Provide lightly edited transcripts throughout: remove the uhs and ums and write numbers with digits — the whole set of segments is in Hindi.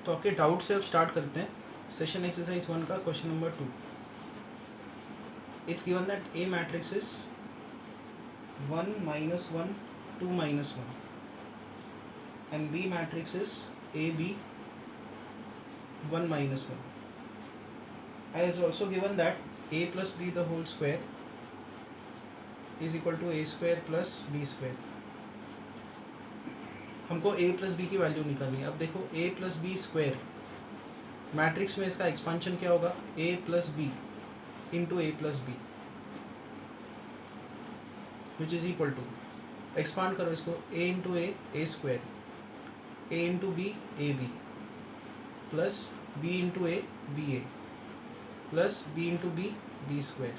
तो आपके डाउट से अब स्टार्ट करते हैं सेशन एक्सरसाइज 1 का question number 2. It's given that A matrix is 1 minus 1 2 minus 1 and B matrix is AB 1 minus 1. I is also given that A plus B the whole square is equal to A square plus B square. हमको A plus B की वैल्यू निकालनी है. अब देखो A plus B square matrix में इसका एक्सपांशन क्या होगा, A plus B into A plus B which is equal to, expand करो इसको, A into A square, A into B A B plus B into A B A plus B into B square.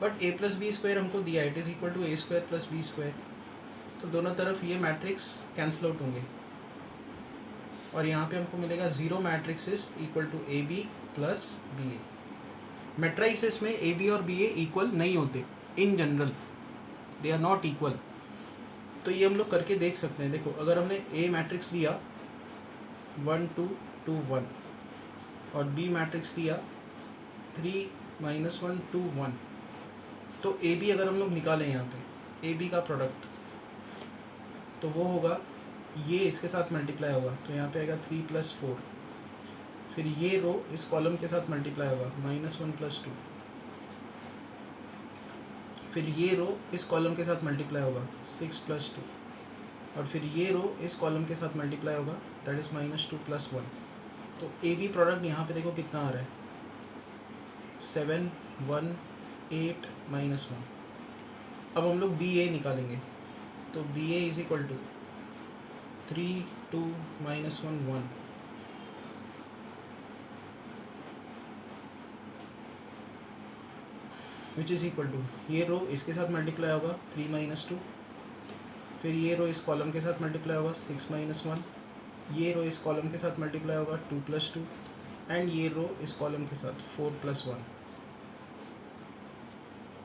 But A plus B square हमको दिया, it is equal to A square plus B square. तो दोनों तरफ ये मैट्रिक्स कैंसिल आउट होंगे और यहाँ पे हमको मिलेगा zero matrix is equal to A B plus B A. Matrices में ए बी और बी ए इक्वल नहीं होते in general, they are not equal. तो ये हम लोग करके देख सकते हैं. देखो अगर हमने ए मैट्रिक्स लिया 1 2 2 1 और बी मैट्रिक्स लिया 3 minus 1 2 1, तो ए बी अगर हम लोग निकालें यहाँ पे ए बी का प्रोडक्ट तो वो होगा, ये इसके साथ मल्टीप्लाई होगा तो यहाँ पे आएगा 3 + 4. फिर ये रो इस कॉलम के साथ मल्टीप्लाई होगा -1 + 2. फिर ये रो इस कॉलम के साथ मल्टीप्लाई होगा 6 + 2 और फिर ये रो इस कॉलम के साथ मल्टीप्लाई होगा दैट इज़ -2 + 1. तो ए बी प्रोडक्ट यहाँ पे देखो कितना आ रहा है, 7 1 8 -1. अब हम लोग बी ए निकालेंगे तो B A is equal to 3 2 -1 1 which is equal to, ये रो इसके साथ मल्टीप्लाई होगा 3 - 2. फिर ये रो इस कॉलम के साथ मल्टीप्लाई होगा 6 - 1. ये रो इस कॉलम के साथ मल्टीप्लाई होगा 2 + 2 एंड ये रो इस कॉलम के साथ 4 + 1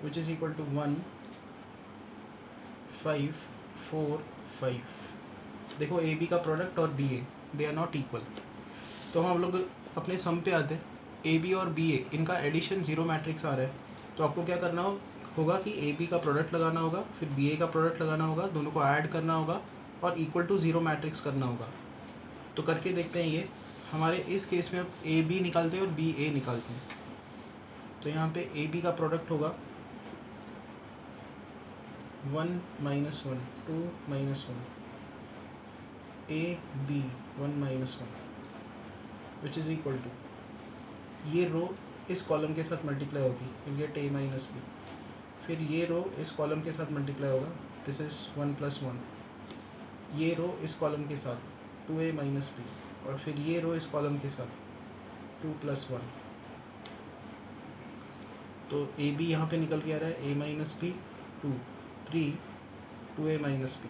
विच इज़ इक्वल टू 1 5 4 5. देखो ए बी का प्रोडक्ट और B A they are not equal. तो हम लोग अपने सम पे आते हैं. ए बी और बी ए इनका एडिशन जीरो मैट्रिक्स आ रहा है तो आपको क्या करना होगा कि ए बी का प्रोडक्ट लगाना होगा, फिर बी ए का प्रोडक्ट लगाना होगा, दोनों को ऐड करना होगा और इक्वल टू ज़ीरो मैट्रिक्स करना होगा. तो करके देखते हैं. ये हमारे इस केस में अब ए बी निकालते हैं और बी ए निकालते हैं. तो यहाँ पे ए बी का प्रोडक्ट होगा 1 - 1 2 - 1 A B 1 - 1 which is equal to, ये रो इस कॉलम के साथ मल्टीप्लाई होगी, will get A minus B. फिर ये रो इस कॉलम के साथ मल्टीप्लाई होगा, दिस इज़ 1 + 1. ये रो इस कॉलम के साथ 2a - b और फिर ये रो इस कॉलम के साथ 2 + 1. तो ए बी यहाँ पे निकल के आ रहा है a - b 2 3 2a - b.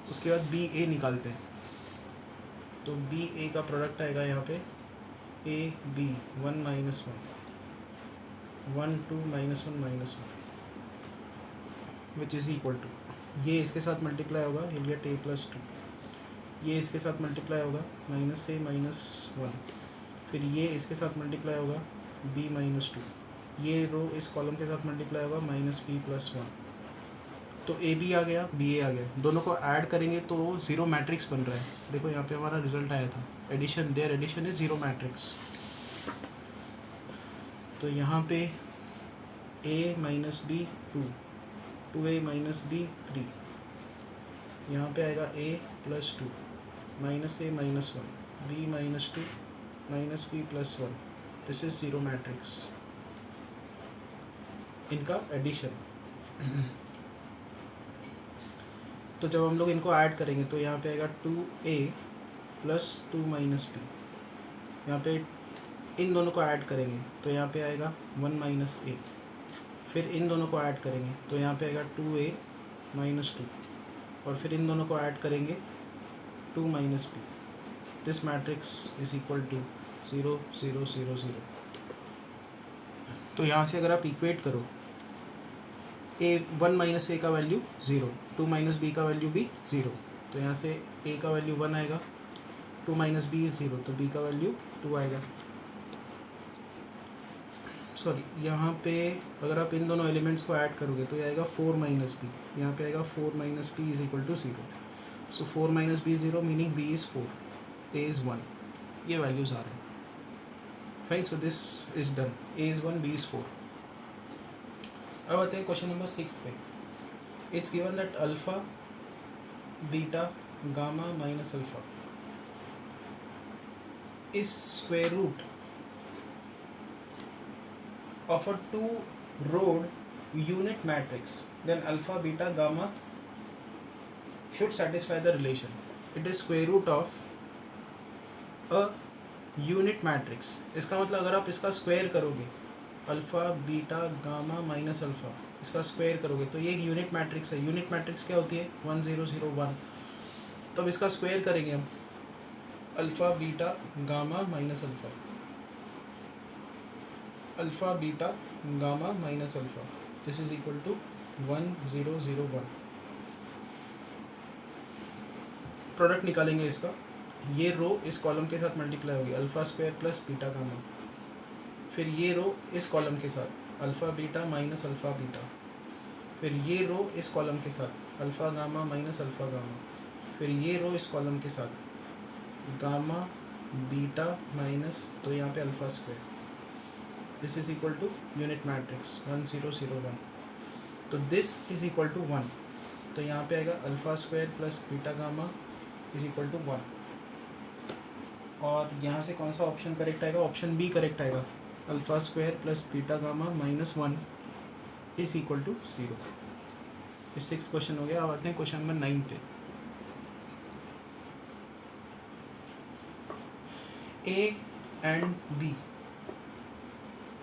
उसके बाद बी ए निकालते हैं तो बी ए का प्रोडक्ट आएगा यहाँ पे A B 1 - 1 1 2 - 1 which is equal to, ये इसके साथ मल्टीप्लाई होगा, विल गेट a + 2. ये इसके साथ मल्टीप्लाई होगा -a - 1. फिर ये इसके साथ मल्टीप्लाई होगा b - 2. ये रो इस कॉलम के साथ मल्टीप्लाई होगा -b + 1. तो ए बी आ गया, बी ए आ गया, दोनों को ऐड करेंगे तो ज़ीरो मैट्रिक्स बन रहा है. देखो यहाँ पे हमारा रिजल्ट आया था, addition, there addition is zero matrix. तो यहाँ पे a - b 2 2a - b 3, यहाँ पे आएगा a + 2 -a - 1 b - 2 -b + 1. This is zero matrix, इनका एडिशन. तो जब हम लोग इनको ऐड करेंगे तो यहाँ पे आएगा 2a + 2 - b. यहाँ पे इन दोनों को ऐड करेंगे तो यहाँ पे आएगा 1 - a. फिर इन दोनों को ऐड करेंगे तो यहाँ पे आएगा 2a - 2 और फिर इन दोनों को ऐड करेंगे 2 - b. This matrix is equal to 0 0 0 0. तो यहाँ से अगर आप इक्वेट करो, ए 1 - a का वैल्यू 0, 2 - b का वैल्यू भी 0. तो यहाँ से a का वैल्यू 1 आएगा, 2 माइनस बी इज़ 0, तो बी का वैल्यू 2 आएगा। सॉरी, यहाँ पे अगर आप इन दोनों एलिमेंट्स को ऐड करोगे तो ये आएगा 4 माइनस बी, यहाँ पे आएगा 4 minus B is equal to 0। So 4 minus B 0 meaning B is 4, A is 1, ये वैल्यूज़ आ रहे हैं। Fine, so this is done, A is 1, B is 4। अब आते हैं क्वेश्चन नंबर 6 पे। It's given that alpha beta gamma minus alpha is square root of a two-row unit matrix, then alpha, beta, gamma should satisfy the relation. It is square root of a unit matrix. इसका मतलब अगर आप इसका स्क्वायर करोगे, alpha beta gamma minus alpha, इसका स्क्वायर करोगे तो ये एक यूनिट मैट्रिक्स है। यूनिट मैट्रिक्स क्या होती है? 1 0 0 1। तो अब इसका स्क्वायर करेंगे हम, alpha beta gamma minus alpha, alpha beta gamma minus alpha, this is equal to 1 0 0 1। Product निकालेंगे इसका, ये रो इस कॉलम के साथ मल्टीप्लाई होगी, alpha square plus beta gamma, फिर ये रो इस कॉलम के साथ alpha beta minus alpha beta, फिर ये रो इस कॉलम के साथ alpha gamma minus alpha gamma, फिर ये रो इस कॉलम के साथ गामा बीटा माइनस, तो यहाँ पे alpha square, this is equal to unit matrix 1 0 0 1। तो दिस इज इक्वल टू 1, तो यहाँ पे आएगा alpha square plus beta gamma is equal to 1। और यहाँ से कौन सा ऑप्शन करेक्ट आएगा? ऑप्शन बी करेक्ट आएगा, alpha square plus beta gamma minus 1 is equal to 0। ये 6th क्वेश्चन हो गया। अब आते हैं क्वेश्चन नंबर 9 पे। A and B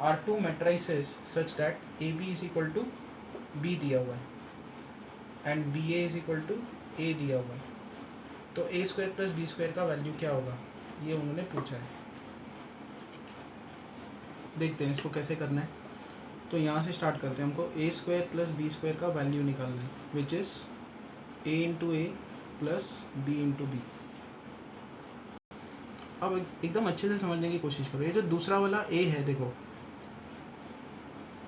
are two matrices such that AB is equal to B दिया हुआ है and BA is equal to A दिया हुआ है, तो A square plus B square का वैल्यू क्या होगा, ये उन्होंने पूछा है। देखते हैं इसको कैसे करना है। तो यहाँ से स्टार्ट करते हैं, हमको A square plus B square का वैल्यू निकालना है, which is A into A plus B into B। अब एकदम अच्छे से समझने की कोशिश करो। ये जो दूसरा वाला A है, देखो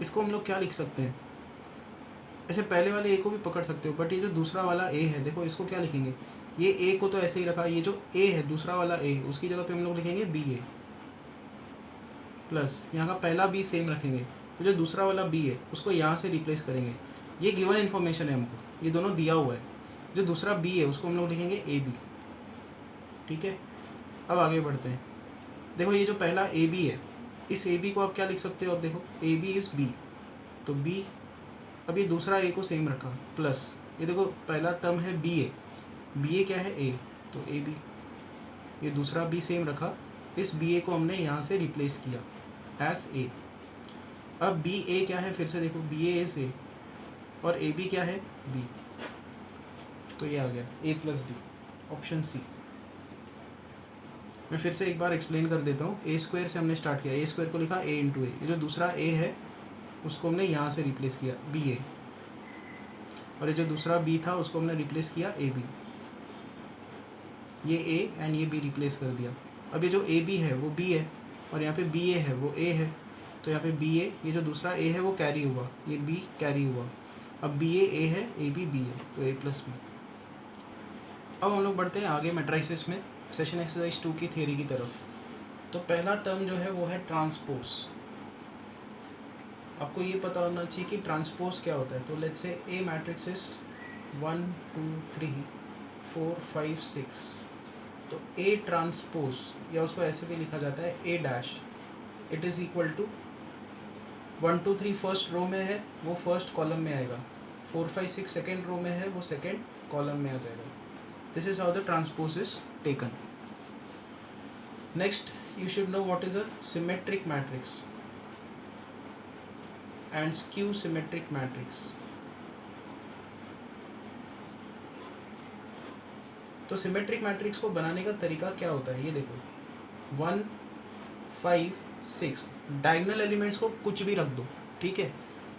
इसको हम लोग क्या लिख सकते हैं, ऐसे पहले वाले A को भी पकड़ सकते हो, बट ये जो दूसरा वाला A है, देखो इसको क्या लिखेंगे, ये A को तो ऐसे ही रखा, ये जो A है दूसरा वाला A, उसकी जगह पे हम लोग लिखेंगे BA प्लस यहाँ का पहला B सेम रखेंगे, तो जो दूसरा वाला B है उसको यहाँ से रिप्लेस करेंगे। ये गिवन इन्फॉर्मेशन है हमको, ये दोनों दिया हुआ है। जो दूसरा B है उसको हम लोग लिखेंगे AB, ठीक है। अब आगे बढ़ते हैं। देखो ये जो पहला AB है, इस AB को आप क्या लिख सकते हो, अब देखो AB इज़ B, तो B, अब ये दूसरा A को सेम रखा प्लस ये देखो पहला टर्म है BA, BA क्या है A, तो AB, ये दूसरा B सेम रखा, इस BA को हमने यहाँ से रिप्लेस किया एस A। अब BA क्या है, फिर से देखो BA इज A और AB क्या है B, तो ये आ गया A plus B, option C. मैं फिर से एक बार एक्सप्लेन कर देता हूँ। ए स्क्वायर से हमने स्टार्ट किया, ए स्क्वायर को लिखा A इंटू ए, ये जो दूसरा A है उसको हमने यहाँ से रिप्लेस किया BA, और ये जो दूसरा B था उसको हमने रिप्लेस किया AB, ये A एंड ये B रिप्लेस कर दिया। अब ये जो AB है वो B है और यहाँ पे BA है वो A है, तो यहाँ पे BA, ये जो दूसरा A है वो कैरी हुआ, ये B कैरी हुआ, अब BA A है, AB B है, तो A प्लस B। अब हम लोग बढ़ते हैं आगे मैट्रिसेस में, सेशन एक्सरसाइज 2 की थ्योरी की तरफ। तो पहला टर्म जो है वो है ट्रांसपोज। आपको ये पता होना चाहिए कि ट्रांसपोज क्या होता है। तो let's say A matrix is 1 2 3 4 5 6, तो ए ट्रांसपोज, या उसको ऐसे भी लिखा जाता है A dash, it is equal to 1 2 3 first row में है वो फर्स्ट कॉलम में आएगा, 4 5 6 सेकेंड रो में है वो सेकेंड कॉलम में आ जाएगा। This is how the transpose is taken. Next, you should know what is a symmetric matrix and skew symmetric matrix. तो सिमेट्रिक मैट्रिक्स को बनाने का तरीका क्या होता है, ये देखो 1 5 6 डायगोनल एलिमेंट्स को कुछ भी रख दो, ठीक है।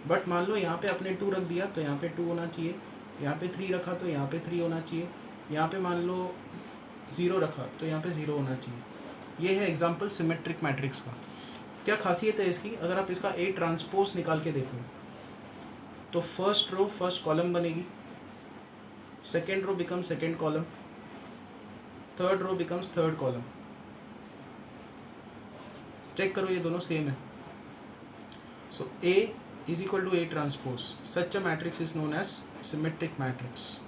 बट मान लो यहाँ पे अपने 2 रख दिया तो यहाँ पे 2 होना चाहिए, यहाँ पे 3 रखा तो यहाँ पे 3 होना चाहिए, यहाँ पे मान लो 0 रखा तो यहाँ पे 0 होना चाहिए। ये है एग्जाम्पल सिमेट्रिक मैट्रिक्स का। क्या खासियत है इसकी, अगर आप इसका ए ट्रांसपोज निकाल के देखो तो फर्स्ट रो फर्स्ट कॉलम बनेगी, second row become second column, third row becomes third column. Check करो ये दोनों सेम है। So A is equal to A transpose, such a matrix is known as symmetric matrix.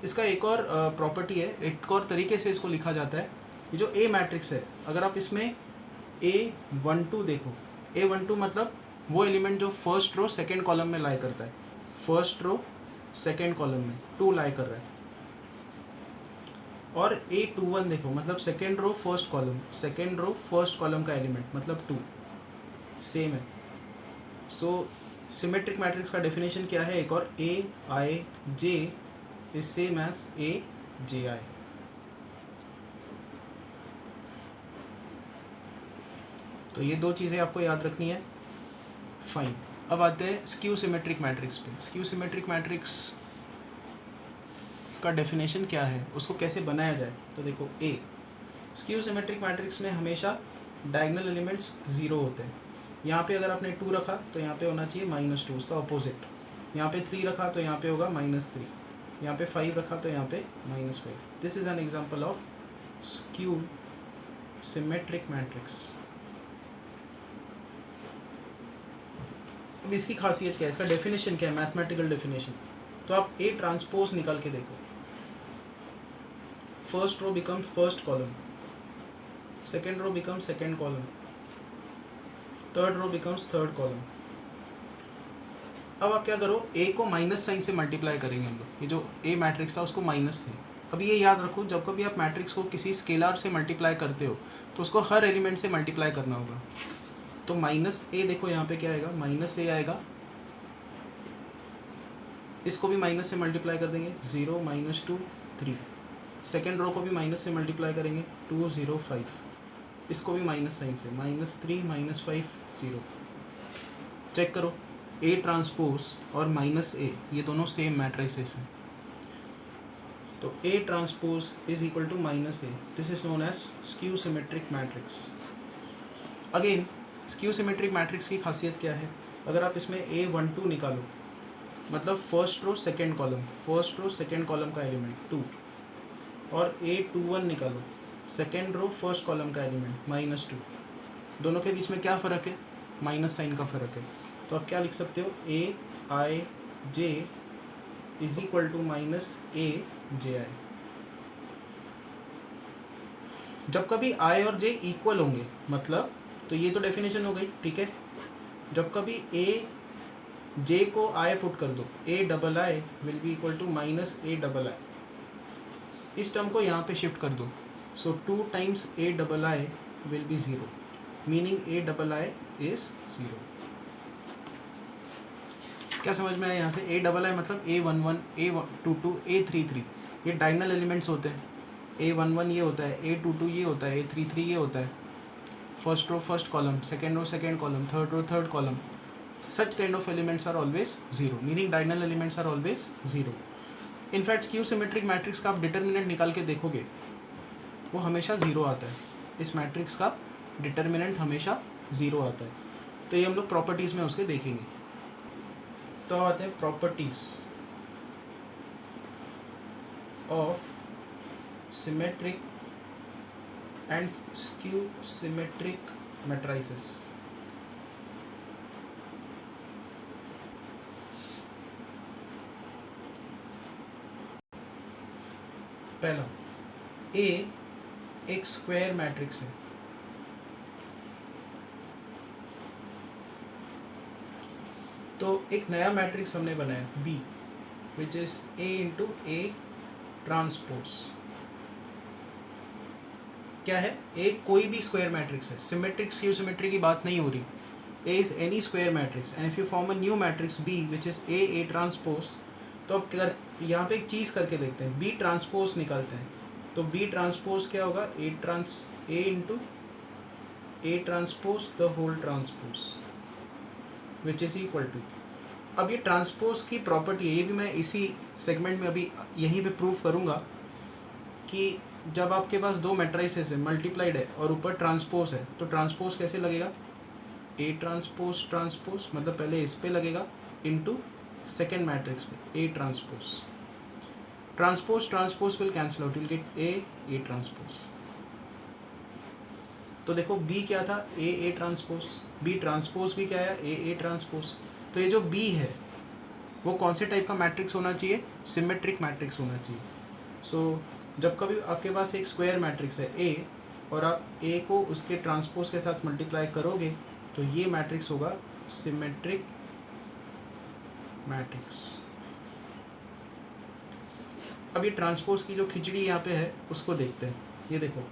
इसका एक और प्रॉपर्टी है, एक और तरीके से इसको लिखा जाता है। ये जो ए मैट्रिक्स है, अगर आप इसमें A12 देखो, A12 मतलब वो एलिमेंट जो फर्स्ट रो सेकेंड कॉलम में लाई करता है, फर्स्ट रो सेकेंड कॉलम में 2 लाई कर रहा है। और A21 देखो, मतलब second row first column, second row first column का एलिमेंट मतलब 2, सेम है। सो सिमेट्रिक मैट्रिक्स का डेफिनेशन क्या है, एक और Aij is same as Aji। तो ये दो चीज़ें आपको याद रखनी है। फाइन, अब आते हैं स्क्यू सिमेट्रिक मैट्रिक्स पे। स्क्यू सिमेट्रिक मैट्रिक्स का डेफिनेशन क्या है, उसको कैसे बनाया जाए। तो देखो ए, स्क्यू सिमेट्रिक मैट्रिक्स में हमेशा डायगोनल एलिमेंट्स 0 होते हैं। यहाँ पे अगर आपने 2 रखा तो यहाँ पे होना चाहिए -2, उसका अपोजिट। यहाँ पे 3 रखा तो यहाँ पे होगा -3, यहाँ पे 5 रखा तो यहाँ पे -5। This is an example of skew symmetric matrix. अब इसकी खासियत क्या है, इसका डेफिनेशन क्या है, मैथमेटिकल डेफिनेशन। तो आप ए ट्रांसपोज निकाल के देखो, first row becomes first column, second row becomes second column, third row becomes third column. अब आप क्या करो, ए को माइनस साइन से मल्टीप्लाई करेंगे हम लोग। ये जो ए मैट्रिक्स था उसको माइनस से। अब ये याद रखो, जब कभी आप मैट्रिक्स को किसी स्केलर से मल्टीप्लाई करते हो तो उसको हर एलिमेंट से मल्टीप्लाई करना होगा। तो -a देखो यहाँ पे क्या आएगा, -a आएगा, इसको भी माइनस से मल्टीप्लाई कर देंगे, 0 -2 3। सेकेंड रो को भी माइनस से मल्टीप्लाई करेंगे, 2 0 5। इसको भी माइनस साइन से, -3 -5 0। चेक करो, ए ट्रांसपोज और -a ये दोनों सेम मैट्रिसेस हैं। तो A transpose is equal to -a, this is known as skew symmetric matrix. Again skew symmetric matrix की खासियत क्या है, अगर आप इसमें A12 निकालो, मतलब first row second column, first row second column का एलिमेंट 2, और A21 निकालो, सेकेंड रो फर्स्ट कॉलम का एलिमेंट -2, दोनों के बीच में क्या फ़र्क है, माइनस साइन का फ़र्क है। तो आप क्या लिख सकते हो, Aij is equal to -Aji। जब कभी I और J इक्वल होंगे, मतलब तो ये तो डेफिनेशन हो गई, ठीक है। जब कभी Aj को I पुट कर दो, Ai will be equal to -Ai। इस टर्म को यहाँ पे शिफ्ट कर दो, so 2 times Ai will be 0, meaning Ai is 0। क्या समझ में आया यहाँ से, Ai मतलब A11 A22 A33 ये डायगोनल एलिमेंट्स होते हैं। A11 ये होता है, A22 ये होता है, A33 ये होता है। First row first column, second row second column, third row third column. such kind of elements are always 0, meaning diagonal elements are always 0. In fact skew symmetric matrix का आप डिटर्मिनेंट निकाल के देखोगे वो हमेशा 0 आता है। इस मैट्रिक्स का डिटर्मिनेंट हमेशा 0 आता है। तो ये हम लोग प्रॉपर्टीज़ में उसके देखेंगे। तो आते हैं properties of symmetric and skew symmetric matrices. पहला, ए एक स्क्वायर मैट्रिक्स है, तो एक नया मैट्रिक्स हमने बनाया B, which is A into A transpose. क्या है, ए कोई भी स्क्वायर मैट्रिक्स है, सिमेट्रिक स्क्यू सिमेट्री की बात नहीं हो रही। A is any square matrix and if you form a new matrix B which is A transpose, तो अब यहाँ पे एक चीज़ करके देखते हैं, बी ट्रांसपोज निकालते हैं। तो बी ट्रांसपोज क्या होगा, A into A transpose the whole transpose which is equal to. अब ये ट्रांसपोज की प्रॉपर्टी है, ये भी मैं इसी सेगमेंट में अभी यहीं पे प्रूव करूँगा कि जब आपके पास दो मैट्रिसेस है मल्टीप्लाइड है और ऊपर ट्रांसपोज है तो ट्रांसपोज कैसे लगेगा, ए ट्रांसपोज ट्रांसपोज, मतलब पहले इस पे लगेगा इनटू सेकेंड मैट्रिक्स पे ए transpose, transpose transpose will cancel out, will get A transpose. तो देखो बी क्या था, ए ट्रांसपोज, बी ट्रांसपोज भी क्या है, ए ट्रांसपोज। तो ये जो बी है वो कौन से टाइप का मैट्रिक्स होना चाहिए, सिमेट्रिक मैट्रिक्स होना चाहिए। सो जब कभी आपके पास एक स्क्वायर मैट्रिक्स है ए और आप ए को उसके ट्रांसपोज के साथ मल्टीप्लाई करोगे तो ये मैट्रिक्स होगा सिमेट्रिक मैट्रिक्स। अब ये ट्रांसपोज की जो खिचड़ी यहाँ पे है उसको देखते हैं। ये देखो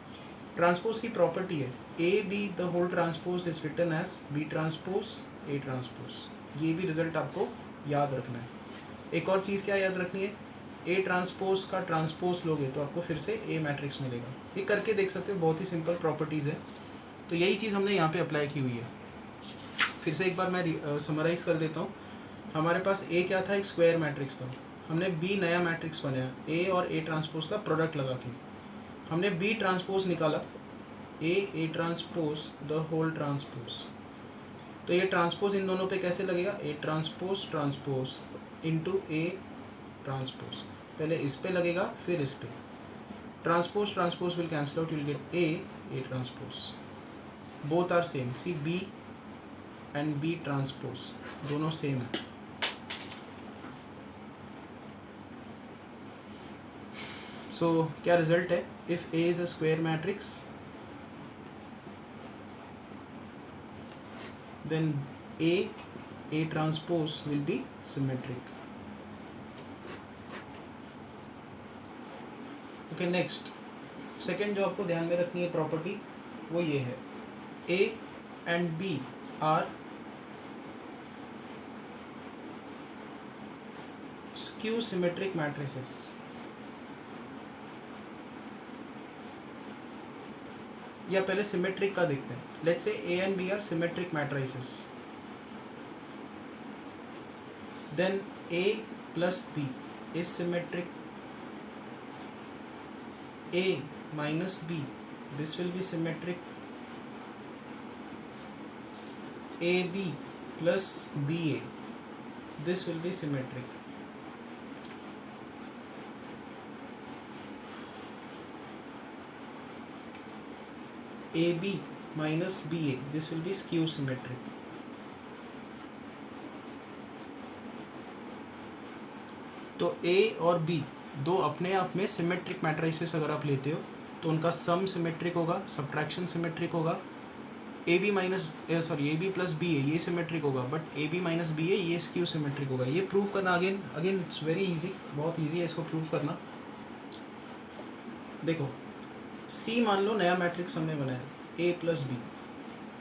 ट्रांसपोज की प्रॉपर्टी है A B the whole transpose is written as B transpose A transpose. ये भी रिजल्ट आपको याद रखना है। एक और चीज़ क्या याद रखनी है, ए ट्रांसपोज का ट्रांसपोज लोगे तो आपको फिर से ए मैट्रिक्स मिलेगा। ये करके देख सकते हो, बहुत ही सिंपल प्रॉपर्टीज़ है। तो यही चीज़ हमने यहाँ पे अप्लाई की हुई है। फिर से एक बार मैं समराइज़ कर देता हूँ। हमारे पास ए क्या था, एक स्क्वायर मैट्रिक्स था। हमने बी नया मैट्रिक्स बनाया ए और ए ट्रांसपोज का प्रोडक्ट लगा के, हमने बी ट्रांसपोज निकाला A transpose the whole transpose. तो ये ट्रांसपोज इन दोनों पे कैसे लगेगा, A transpose transpose into A transpose, पहले इस पे लगेगा फिर इस पे, transpose transpose will cancel out, will get A transpose. Both are same, see B and B transpose दोनों सेम है। सो क्या रिजल्ट है, if A is a square matrix then A transpose will be symmetric. Okay, next second जो आपको ध्यान में रखनी है प्रॉपर्टी वो ये है, A and B are skew symmetric matrices. या पहले सिमेट्रिक का देखते हैं। Let's say A and B are symmetric matrices, then A plus B is symmetric, A minus B this will be symmetric, A B plus B A this will be symmetric. AB minus BA this will be skew symmetric. तो A और B दो अपने आप में सिमेट्रिक मैट्रिसेस अगर आप लेते हो तो उनका सम सिमेट्रिक होगा, सब्ट्रैक्शन सिमेट्रिक होगा। AB minus AB plus B A ये सिमेट्रिक होगा, but AB minus B A ये स्क्यू सिमेट्रिक होगा। ये प्रूव करना अगेन इट्स वेरी इजी, बहुत इजी है इसको प्रूव करना। देखो C मान लो नया मैट्रिक्स हमने बनाया A प्लस बी,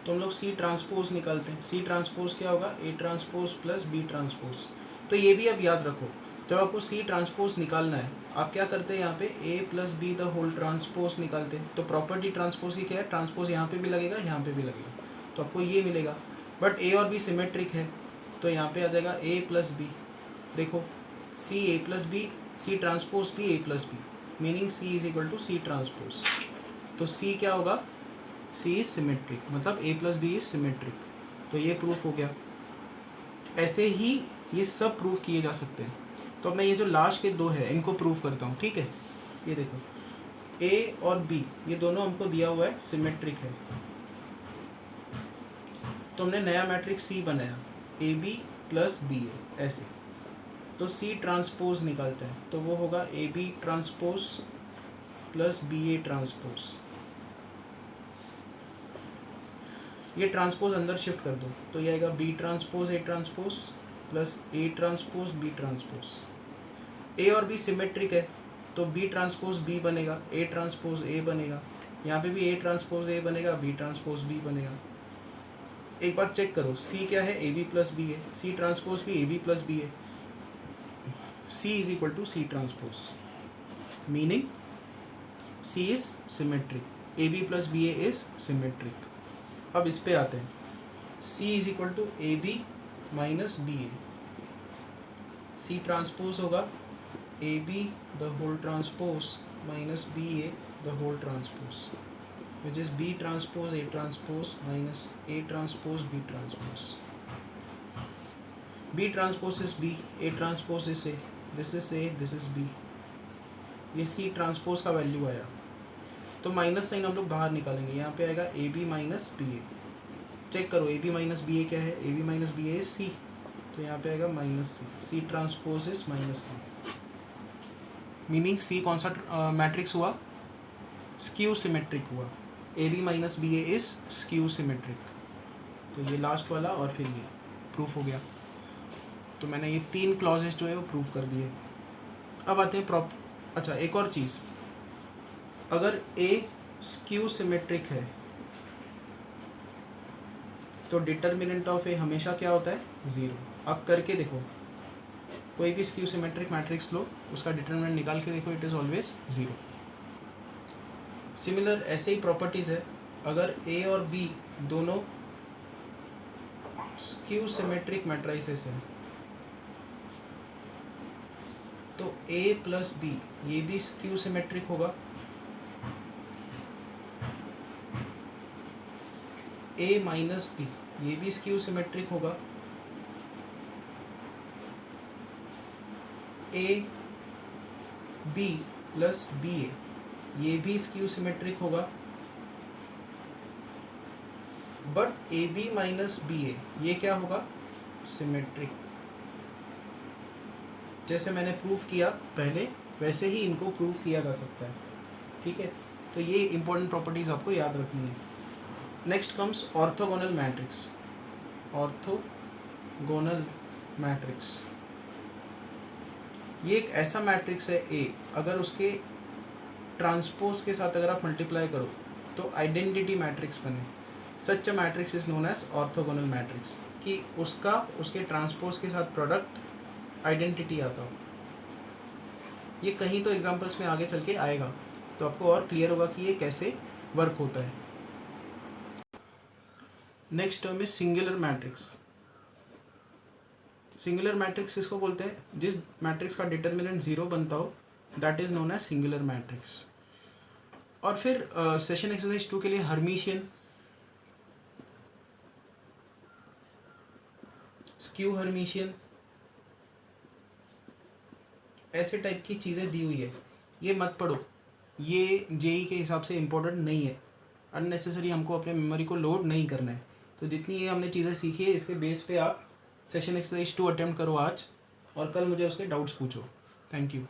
तो हम लोग C ट्रांसपोज निकालते हैं। C ट्रांसपोज क्या होगा, A transpose plus B transpose. तो ये भी अब याद रखो, जब आपको C ट्रांसपोज निकालना है आप क्या करते हैं, यहाँ पे A plus B the whole transpose निकालते हैं। तो प्रॉपर्टी ट्रांसपोज की क्या है, ट्रांसपोज यहाँ पे भी लगेगा यहाँ पे भी लगेगा, तो आपको ये मिलेगा। बट A और B सिमेट्रिक है तो यहाँ पे आ जाएगा A प्लस बी। देखो C A plus B, C transpose भी A plus B, meaning C is equal to C transpose. तो C क्या होगा, C इज सिमेट्रिक, मतलब A plus B is symmetric. तो ये प्रूफ हो गया। ऐसे ही ये सब प्रूफ किए जा सकते हैं। तो अब मैं ये जो लास्ट के दो है इनको प्रूफ करता हूँ, ठीक है। ये देखो A और B ये दोनों हमको दिया हुआ है सिमेट्रिक है, तो हमने नया मैट्रिक्स C बनाया AB प्लस बी ए ऐसे। तो C ट्रांसपोज निकालते हैं तो वो होगा AB transpose plus BA transpose. ये ट्रांसपोज अंदर शिफ्ट कर दो तो ये आएगा B transpose A transpose plus A transpose B transpose. A और B सिमेट्रिक है तो B ट्रांसपोज B बनेगा, A ट्रांसपोज A बनेगा, यहाँ पे भी A ट्रांसपोज A बनेगा, B ट्रांसपोज B बनेगा। एक बार चेक करो C क्या है, AB प्लस बी है, C ट्रांसपोज भी AB प्लस बी है, C is equal to C transpose, meaning C is symmetric, AB plus BA is symmetric। अब इस पे आते हैं, C is equal to AB minus BA, C transpose होगा AB the whole transpose minus BA the whole transpose, which is B transpose A transpose minus A transpose B transpose. B transpose is B, A transpose is A, this is A, this is B. ये C ट्रांसपोज का वैल्यू आया, तो माइनस साइन हम लोग बाहर निकालेंगे, यहाँ पे आएगा A B minus B A. Check करो, A B minus B A क्या है, A B minus B A C, तो यहाँ पे आएगा minus C. C transpose is minus C, meaning C कौन सा मैट्रिक्स हुआ, स्क्यू सिमेट्रिक हुआ. A B minus B A is skew symmetric. तो ये लास्ट वाला और फिर ये प्रूफ हो गया. तो मैंने ये 3 क्लॉजेस जो है वो प्रूफ कर दिए. अब आते हैं अच्छा एक और चीज़, अगर ए स्क्यू सिमेट्रिक है तो डिटर्मिनेंट ऑफ ए हमेशा क्या होता है, 0. अब करके देखो, कोई भी स्क्यू सिमेट्रिक मैट्रिक्स लो, उसका डिटर्मिनेंट निकाल के देखो, इट इज़ ऑलवेज 0. सिमिलर ऐसे ही प्रॉपर्टीज़ है, अगर ए और बी दोनों स्क्यू सिमेट्रिक मैट्राइसेस हैं तो A प्लस बी ये भी स्क्यू सिमेट्रिक होगा. A माइनस बी ये भी स्क्यू सिमेट्रिक होगा. A B plus B A ये भी स्क्यू सिमेट्रिक होगा. But A B minus B A ये क्या होगा, सिमेट्रिक. जैसे मैंने प्रूफ किया पहले वैसे ही इनको प्रूफ किया जा सकता है. ठीक है, तो ये इंपॉर्टेंट प्रॉपर्टीज़ आपको याद रखनी है. Next comes orthogonal matrix. Orthogonal matrix ये एक ऐसा मैट्रिक्स है ए, अगर उसके ट्रांसपोज के साथ अगर आप मल्टीप्लाई करो तो आइडेंटिटी मैट्रिक्स बने. Such a matrix is known as orthogonal matrix, कि उसका उसके ट्रांसपोज के साथ प्रोडक्ट आइडेंटिटी आता हो. ये कहीं तो एग्जांपल्स में आगे चल के आएगा, तो आपको और क्लियर होगा कि ये कैसे वर्क होता है. Next term is singular matrix. Singular matrix किसको बोलते हैं, जिस मैट्रिक्स का डिटर्मिनेंट 0 बनता हो, that is known as singular matrix. और फिर सेशन एक्सरसाइज 2 के लिए हर्मिशियन, स्क्यू हर्मिशियन, ऐसे टाइप की चीज़ें दी हुई है. ये मत पढ़ो, ये जेई के हिसाब से इम्पोर्टेंट नहीं है. अननेसेसरी हमको अपने मेमोरी को लोड नहीं करना है. तो जितनी ये हमने चीज़ें सीखी है इसके बेस पे आप सेशन एक्सरसाइज 2 अटेम्प्ट करो आज, और कल मुझे उसके डाउट्स पूछो. Thank you.